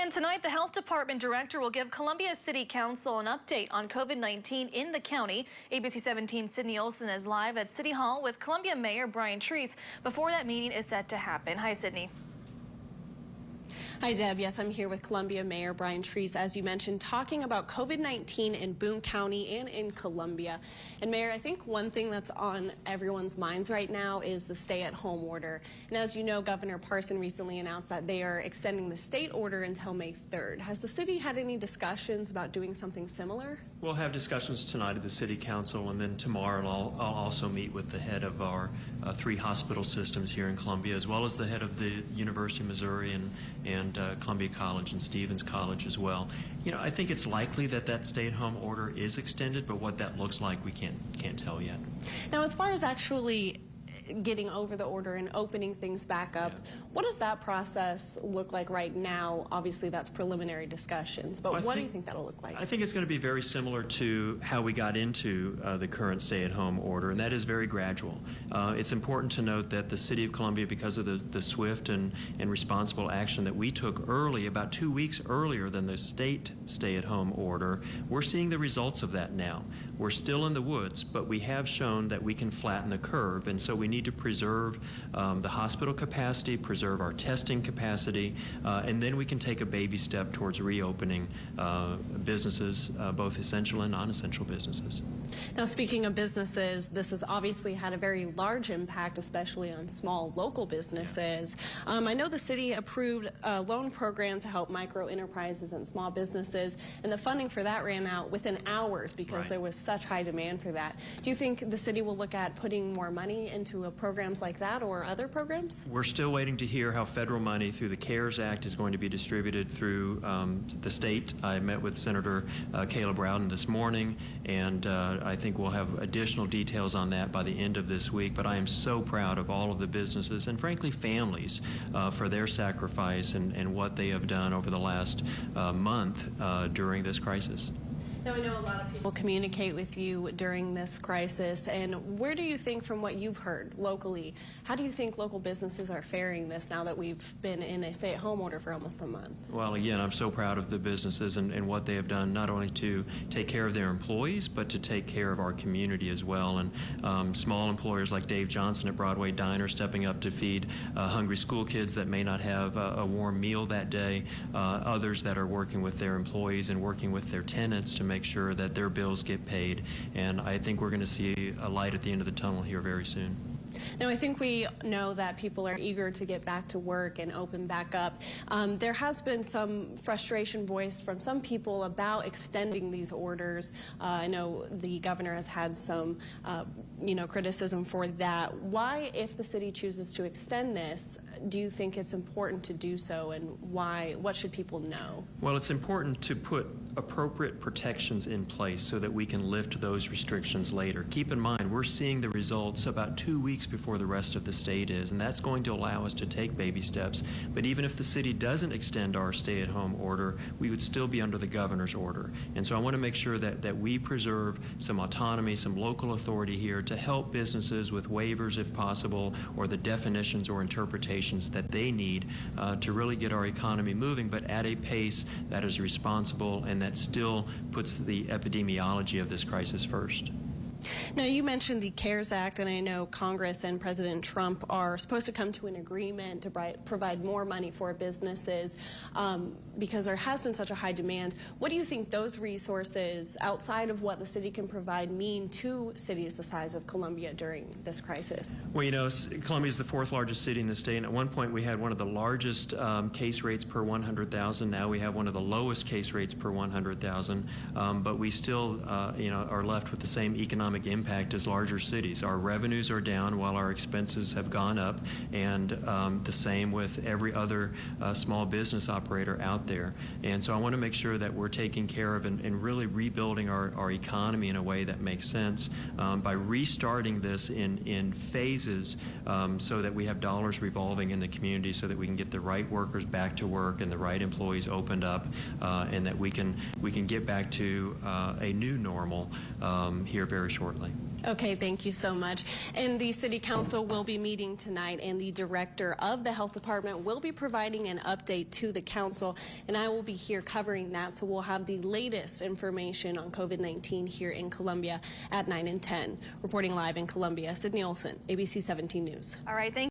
And tonight, the Health Department Director will give Columbia City Council an update on COVID-19 in the county. ABC 17 Sydney Olson is live at City Hall with Columbia Mayor Brian Treese before that meeting is set to happen. Hi, Sydney. Hi, Deb. Yes, I'm here with Columbia Mayor Brian Treese, as you mentioned, talking about COVID-19 in Boone County and in Columbia. And Mayor, I think one thing that's on everyone's minds right now is the stay-at-home order. And as you know, Governor Parson recently announced that they are extending the state order until May 3rd. Has the city had any discussions about doing something similar? We'll have discussions tonight at the City Council, and then tomorrow I'll also meet with the head of our 3 hospital systems here in Columbia, as well as the head of the University of Missouri and Columbia College and Stevens College as well. You know, I think it's likely that that stay-at-home order is extended, but what that looks like we can't tell yet. Now, as far as actually getting over the order and opening things back up, what does that process look like right now? Obviously, that's preliminary discussions, but what do you think that'll look like? I think it's going to be very similar to how we got into the current stay-at-home order, and that is very gradual. It's important to note that the City of Columbia, because of the swift and responsible action that we took early, about 2 weeks earlier than the state stay-at-home order, we're seeing the results of that now. We're still in the woods, but we have shown that we can flatten the curve, and so we need to preserve the hospital capacity, preserve our testing capacity, and then we can take a baby step towards reopening businesses, both essential and non-essential businesses. Now, speaking of businesses, this has obviously had a very large impact, especially on small local businesses. I know the city approved a loan program to help micro enterprises and small businesses, and the funding for that ran out within hours because there was such high demand for that. Do you think the city will look at putting more money into programs like that or other programs? We're still waiting to hear how federal money through the CARES Act is going to be distributed through the state. I met with Senator Caleb Rowden this morning, and I think we'll have additional details on that by the end of this week. But I am so proud of all of the businesses and, frankly, families for their sacrifice and what they have done over the last month during this crisis. Now, I know a lot of people communicate with you during this crisis, and where do you think, from what you've heard locally, how do you think local businesses are faring this now that we've been in a stay-at-home order for almost a month? Well, again, I'm so proud of the businesses and what they have done, not only to take care of their employees, but to take care of our community as well. And small employers like Dave Johnson at Broadway Diner stepping up to feed hungry school kids that may not have a warm meal that day, others that are working with their employees and working with their tenants to make sure that their bills get paid. And I think we're going to see a light at the end of the tunnel here very soon. Now, I think we know that people are eager to get back to work and open back up. There has been some frustration voiced from some people about extending these orders. I know the governor has had some, criticism for that. Why, if the city chooses to extend this, do you think it's important to do so, and why? What should people know? Well, it's important to put appropriate protections in place so that we can lift those restrictions later. Keep in mind, we're seeing the results about 2 weeks before the rest of the state is, and that's going to allow us to take baby steps. But even if the city doesn't extend our stay-at-home order, we would still be under the governor's order. And so I want to make sure that we preserve some autonomy, some local authority here to help businesses with waivers if possible, or the definitions or interpretations that they need to really get our economy moving, but at a pace that is responsible and that still puts the epidemiology of this crisis first. Now, you mentioned the CARES Act, and I know Congress and President Trump are supposed to come to an agreement to provide more money for businesses because there has been such a high demand. What do you think those resources, outside of what the city can provide, mean to cities the size of Columbia during this crisis? Well, you know, Columbia is the 4th largest city in the state, and at one point we had one of the largest case rates per 100,000. Now we have one of the lowest case rates per 100,000, but we still, are left with the same economic impact as larger cities. Our revenues are down while our expenses have gone up, and the same with every other small business operator out there. And so I want to make sure that we're taking care of and really rebuilding our economy in a way that makes sense by restarting this in phases so that we have dollars revolving in the community so that we can get the right workers back to work and the right employees opened up and that we can get back to a new normal here very shortly. shortly. Okay, thank you so much. And the City Council will be meeting tonight, and the Director of the Health Department will be providing an update to the Council, and I will be here covering that, so we'll have the latest information on COVID-19 here in Columbia at 9 and 10. Reporting live in Columbia, Sydney Olson, ABC 17 News. All right, thank